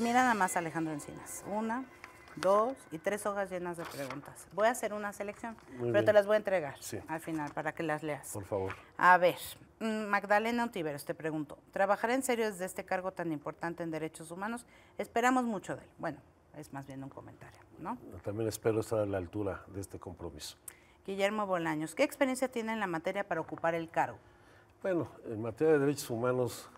Mira nada más, Alejandro Encinas. 1, 2 y 3 hojas llenas de preguntas. Voy a hacer una selección, pero te las voy a entregar al final para que las leas. Por favor. A ver, Magdalena Ontiveros te pregunto, ¿trabajará en serio desde este cargo tan importante en derechos humanos? Esperamos mucho de él. Bueno, es más bien un comentario, ¿no? También espero estar a la altura de este compromiso. Guillermo Bolaños, ¿qué experiencia tiene en la materia para ocupar el cargo? Bueno, en materia de derechos humanos,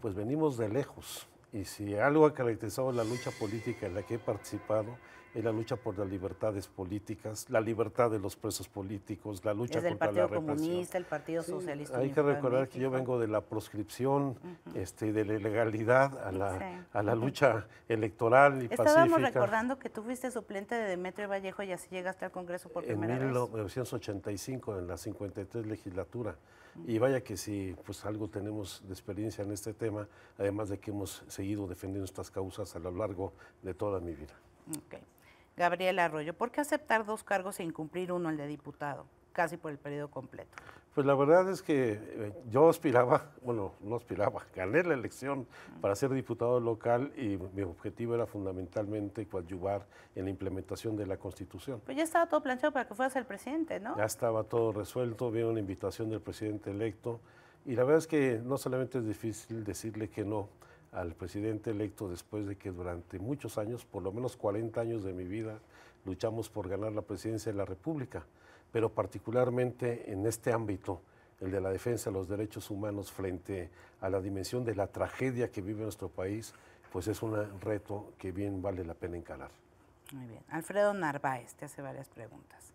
pues venimos de lejos. Y si algo ha caracterizado la lucha política en la que he participado, es la lucha por las libertades políticas, la libertad de los presos políticos, la lucha Desde el contra la Partido represión. Comunista, el Partido Socialista Hay que Unificado de recordar que yo México. vengo de la proscripción, de la ilegalidad a la lucha electoral y pacífica. Estábamos recordando que tú fuiste suplente de Demetrio Vallejo y así llegaste al Congreso por primera vez. En 1985, en la 53 legislatura. Y vaya que si pues algo tenemos de experiencia en este tema, además de que hemos seguido defendiendo estas causas a lo largo de toda mi vida. Okay. Gabriela Arroyo, ¿por qué aceptar 2 cargos e incumplir uno, el de diputado, casi por el periodo completo? Pues la verdad es que yo aspiraba, bueno, no aspiraba, gané la elección para ser diputado local y mi objetivo era fundamentalmente coadyuvar en la implementación de la Constitución. Pues ya estaba todo planchado para que fueras el presidente, ¿no? Ya estaba todo resuelto, vino una invitación del presidente electo y la verdad es que no solamente es difícil decirle que no al presidente electo después de que durante muchos años, por lo menos 40 años de mi vida, luchamos por ganar la presidencia de la República, pero particularmente en este ámbito, el de la defensa de los derechos humanos frente a la dimensión de la tragedia que vive nuestro país, pues es un reto que bien vale la pena encarar. Muy bien. Alfredo Narváez te hace varias preguntas.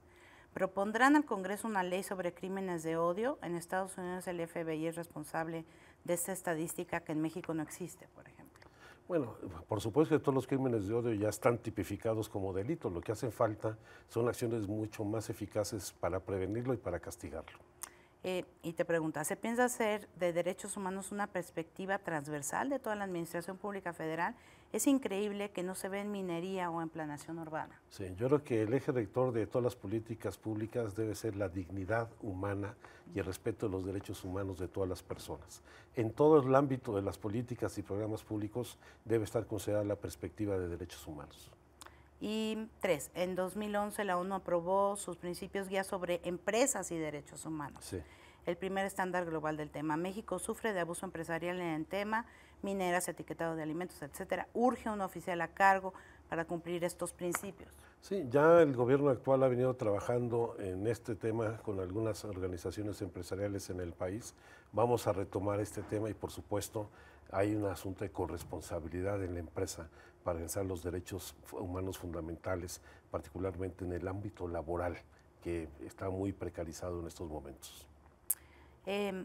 ¿Propondrán al Congreso una ley sobre crímenes de odio? En Estados Unidos el FBI es responsable de esta estadística que en México no existe, por ejemplo. Bueno, por supuesto que todos los crímenes de odio ya están tipificados como delitos. Lo que hacen falta son acciones mucho más eficaces para prevenirlo y para castigarlo. Y te pregunta, ¿se piensa hacer de derechos humanos una perspectiva transversal de toda la Administración Pública Federal? Es increíble que no se ve en minería o en planeación urbana. Sí, yo creo que el eje rector de todas las políticas públicas debe ser la dignidad humana y el respeto de los derechos humanos de todas las personas. En todo el ámbito de las políticas y programas públicos debe estar considerada la perspectiva de derechos humanos. Y 3, en 2011 la ONU aprobó sus principios guía sobre empresas y derechos humanos. Sí. El primer estándar global del tema. México sufre de abuso empresarial en el tema, mineras, etiquetado de alimentos, etcétera. Urge un oficial a cargo para cumplir estos principios. Sí, ya el gobierno actual ha venido trabajando en este tema con algunas organizaciones empresariales en el país. Vamos a retomar este tema y por supuesto hay un asunto de corresponsabilidad en la empresa para garantizar los derechos humanos fundamentales, particularmente en el ámbito laboral, que está muy precarizado en estos momentos.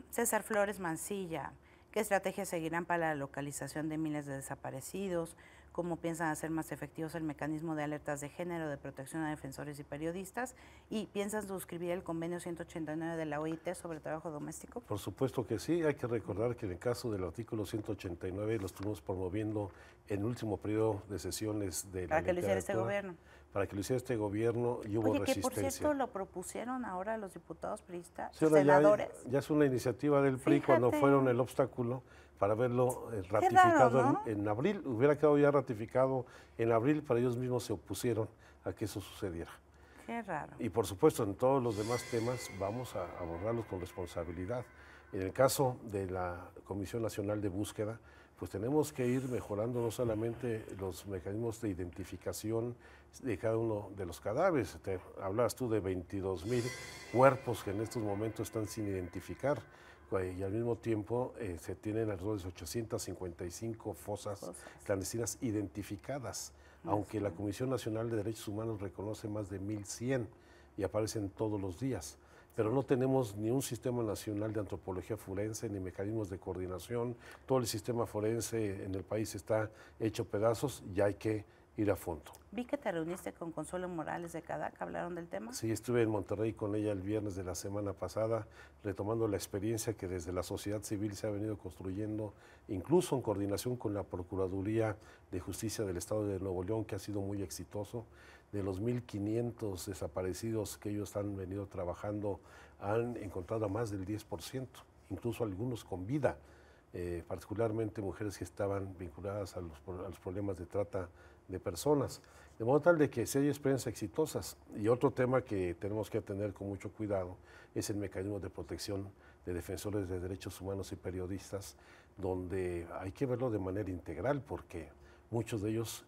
César Flores Mancilla, ¿qué estrategias seguirán para la localización de miles de desaparecidos? ¿Cómo piensan hacer más efectivos el mecanismo de alertas de género, de protección a defensores y periodistas? ¿Y piensan suscribir el convenio 189 de la OIT sobre trabajo doméstico? Por supuesto que sí, hay que recordar que en el caso del artículo 189 lo estuvimos promoviendo en el último periodo de sesiones de la para que lo hiciera este gobierno. Para que lo hiciera este gobierno y hubo resistencia. Que por cierto lo propusieron ahora los diputados priistas, sí, senadores. Ya es una iniciativa del PRI. Fíjate. Cuando fueron el obstáculo para verlo ratificado raro, ¿no? en abril. Hubiera quedado ya ratificado en abril, pero ellos mismos se opusieron a que eso sucediera. Qué raro. Y por supuesto en todos los demás temas vamos a abordarlos con responsabilidad. En el caso de la Comisión Nacional de Búsqueda, pues tenemos que ir mejorando no solamente los mecanismos de identificación de cada uno de los cadáveres. Hablabas tú de 22,000 cuerpos que en estos momentos están sin identificar y al mismo tiempo se tienen alrededor de 855 fosas clandestinas identificadas, aunque la Comisión Nacional de Derechos Humanos reconoce más de 1,100 y aparecen todos los días. Pero no tenemos ni un sistema nacional de antropología forense, ni mecanismos de coordinación. Todo el sistema forense en el país está hecho pedazos y hay que ir a fondo. Vi que te reuniste con Consuelo Morales de CADAC, ¿hablaron del tema? Sí, estuve en Monterrey con ella el viernes de la semana pasada, retomando la experiencia que desde la sociedad civil se ha venido construyendo, incluso en coordinación con la Procuraduría de Justicia del Estado de Nuevo León, que ha sido muy exitoso. De los 1,500 desaparecidos que ellos han venido trabajando, han encontrado a más del 10%, incluso algunos con vida. particularmente mujeres que estaban vinculadas a los problemas de trata de personas, de modo tal de que si hay experiencias exitosas. Y otro tema que tenemos que tener con mucho cuidado es el mecanismo de protección de defensores de derechos humanos y periodistas, donde hay que verlo de manera integral, porque muchos de ellos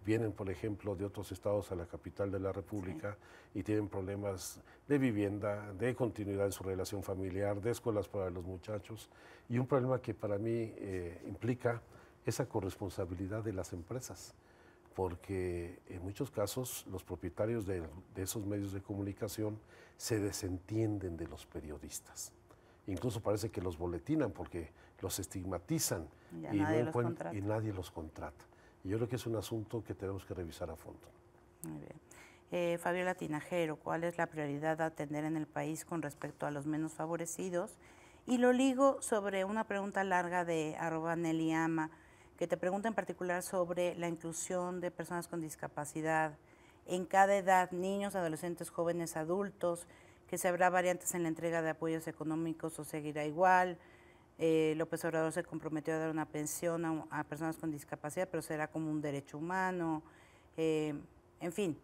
vienen, por ejemplo, de otros estados a la capital de la República y tienen problemas de vivienda, de continuidad en su relación familiar, de escuelas para los muchachos, y un problema que para mí implica esa corresponsabilidad de las empresas, porque en muchos casos los propietarios de esos medios de comunicación se desentienden de los periodistas. Incluso parece que los boletinan porque los estigmatizan y nadie los contrata. Y yo creo que es un asunto que tenemos que revisar a fondo. Muy bien. Fabiola Tinajero, ¿cuál es la prioridad a atender en el país con respecto a los menos favorecidos? Y lo ligo sobre una pregunta larga de @Neliama, que te pregunta en particular sobre la inclusión de personas con discapacidad en cada edad, niños, adolescentes, jóvenes, adultos, que si habrá variantes en la entrega de apoyos económicos o seguirá igual. López Obrador se comprometió a dar una pensión a personas con discapacidad, pero será como un derecho humano, en fin.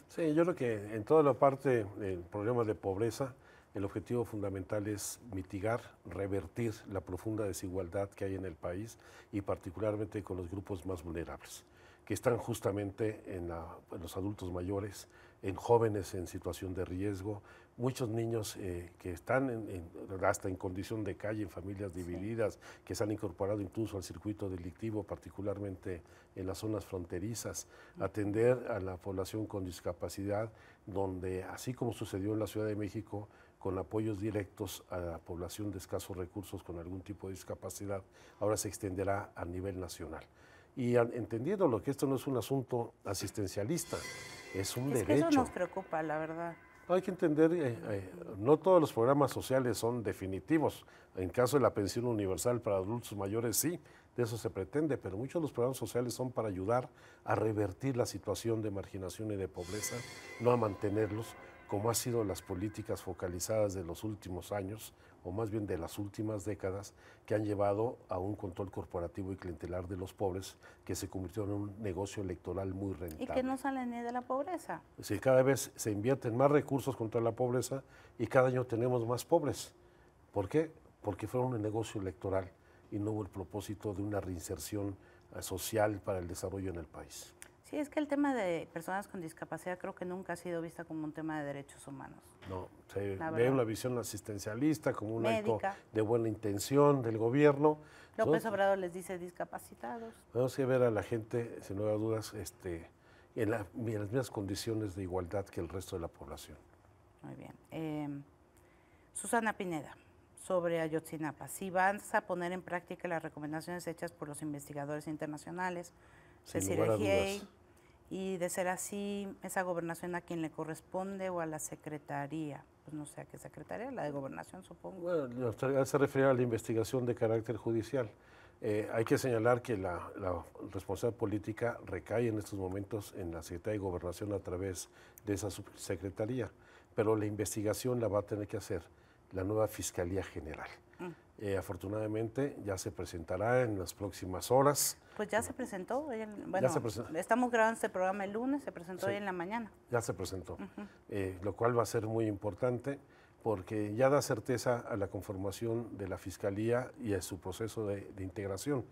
Sí, yo creo que en toda la parte del problema de pobreza, el objetivo fundamental es mitigar, revertir la profunda desigualdad que hay en el país y particularmente con los grupos más vulnerables, que están justamente en los adultos mayores, en jóvenes en situación de riesgo, muchos niños que están hasta en condición de calle, en familias divididas, que se han incorporado incluso al circuito delictivo, particularmente en las zonas fronterizas, atender a la población con discapacidad, donde así como sucedió en la Ciudad de México, con apoyos directos a la población de escasos recursos con algún tipo de discapacidad, ahora se extenderá a nivel nacional. Y entendiendo lo que esto no es un asunto asistencialista, es un derecho. Que eso nos preocupa, la verdad. Hay que entender, no todos los programas sociales son definitivos. En caso de la pensión universal para adultos mayores, sí, de eso se pretende, pero muchos de los programas sociales son para ayudar a revertir la situación de marginación y de pobreza, no a mantenerlos, como han sido las políticas focalizadas de los últimos años, o más bien de las últimas décadas, que han llevado a un control corporativo y clientelar de los pobres, que se convirtió en un negocio electoral muy rentable. Y que no salen ni de la pobreza. Sí, cada vez se invierten más recursos contra la pobreza y cada año tenemos más pobres. ¿Por qué? Porque fue un negocio electoral y no hubo el propósito de una reinserción social para el desarrollo en el país. Sí, es que el tema de personas con discapacidad creo que nunca ha sido vista como un tema de derechos humanos. No, se ve una visión asistencialista, como un acto Médica. de buena intención del gobierno. López Obrador les dice discapacitados. Tenemos que ver a la gente, sin lugar a dudas, en las mismas condiciones de igualdad que el resto de la población. Muy bien. Susana Pineda, sobre Ayotzinapa. Si vas a poner en práctica las recomendaciones hechas por los investigadores internacionales, Sin lugar a dudas. y de ser así, ¿esa gobernación a quién le corresponde o a la secretaría? Pues no sé a qué secretaría, la de gobernación supongo. Bueno, se refiere a la investigación de carácter judicial. Hay que señalar que la responsabilidad política recae en estos momentos en la Secretaría de Gobernación a través de esa subsecretaría, pero la investigación la va a tener que hacer la nueva Fiscalía General. Afortunadamente ya se presentará en las próximas horas. Pues ya se presentó, estamos grabando este programa el lunes, se presentó hoy en la mañana. Ya se presentó, lo cual va a ser muy importante porque ya da certeza a la conformación de la Fiscalía y a su proceso de integración,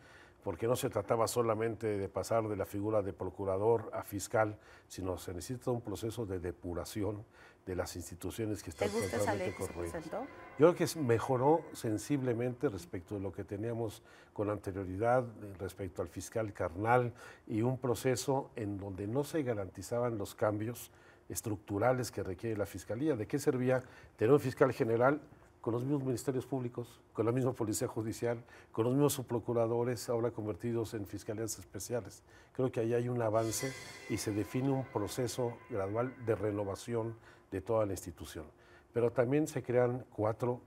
porque no se trataba solamente de pasar de la figura de procurador a fiscal, sino se necesita un proceso de depuración de las instituciones que están totalmente corroídas. Yo creo que mejoró sensiblemente respecto de lo que teníamos con anterioridad, respecto al fiscal carnal, y un proceso en donde no se garantizaban los cambios estructurales que requiere la Fiscalía. ¿De qué servía tener un fiscal general con los mismos ministerios públicos, con la misma policía judicial, con los mismos subprocuradores ahora convertidos en fiscalías especiales? Creo que ahí hay un avance y se define un proceso gradual de renovación de toda la institución. Pero también se crean 4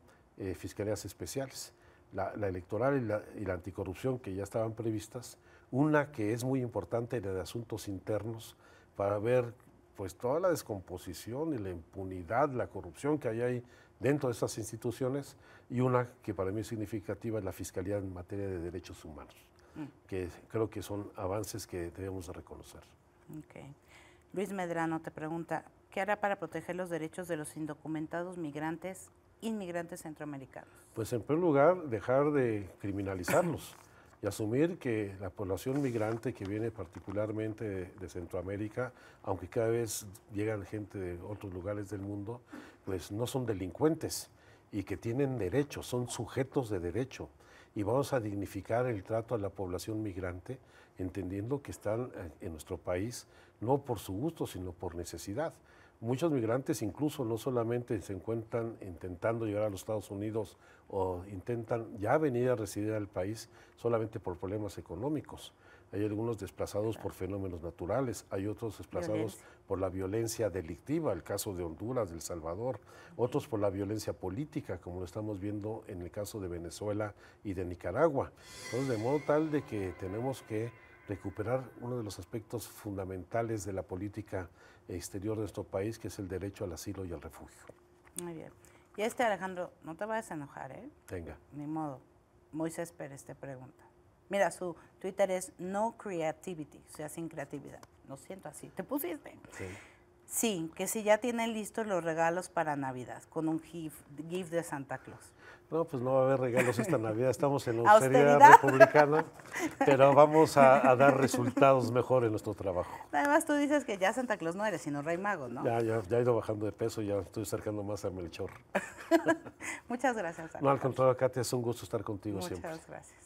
fiscalías especiales, la electoral y la anticorrupción, que ya estaban previstas, una que es muy importante, la de asuntos internos, para ver pues toda la descomposición y la impunidad, la corrupción que hay ahí dentro de estas instituciones, y una que para mí es significativa es la Fiscalía en materia de derechos humanos, que creo que son avances que debemos de reconocer. Okay. Luis Medrano te pregunta, ¿qué hará para proteger los derechos de los indocumentados inmigrantes centroamericanos? Pues en primer lugar, dejar de criminalizarlos y asumir que la población migrante que viene particularmente de Centroamérica, aunque cada vez llegan gente de otros lugares del mundo, pues no son delincuentes y que tienen derechos, son sujetos de derecho. Y vamos a dignificar el trato a la población migrante, entendiendo que están en nuestro país no por su gusto, sino por necesidad. Muchos migrantes incluso no solamente se encuentran intentando llegar a los Estados Unidos o intentan ya venir a residir al país solamente por problemas económicos. Hay algunos desplazados por fenómenos naturales, hay otros desplazados por la violencia delictiva, el caso de Honduras, de El Salvador, otros por la violencia política, como lo estamos viendo en el caso de Venezuela y de Nicaragua. Entonces, de modo tal de que tenemos que recuperar uno de los aspectos fundamentales de la política exterior de nuestro país, que es el derecho al asilo y al refugio. Muy bien. Y Alejandro, no te vayas a enojar, ¿eh? Venga. Ni modo. Moisés Pérez te pregunta. Mira, su Twitter es no creativity, o sea, sin creatividad. Lo siento así. ¿Te pusiste? Sí. Sí, que si ya tienen listos los regalos para Navidad, con un gift de Santa Claus. No, pues no va a haber regalos esta Navidad, estamos en ¿Austeridad? austeridad republicana, pero vamos a dar resultados mejores en nuestro trabajo. Además, tú dices que ya Santa Claus no eres, sino Rey Mago, ¿no? Ya he ido bajando de peso, ya estoy acercando más a Melchor. Muchas gracias, Alejandro. No, al contrario, Katia, es un gusto estar contigo siempre. Muchas gracias.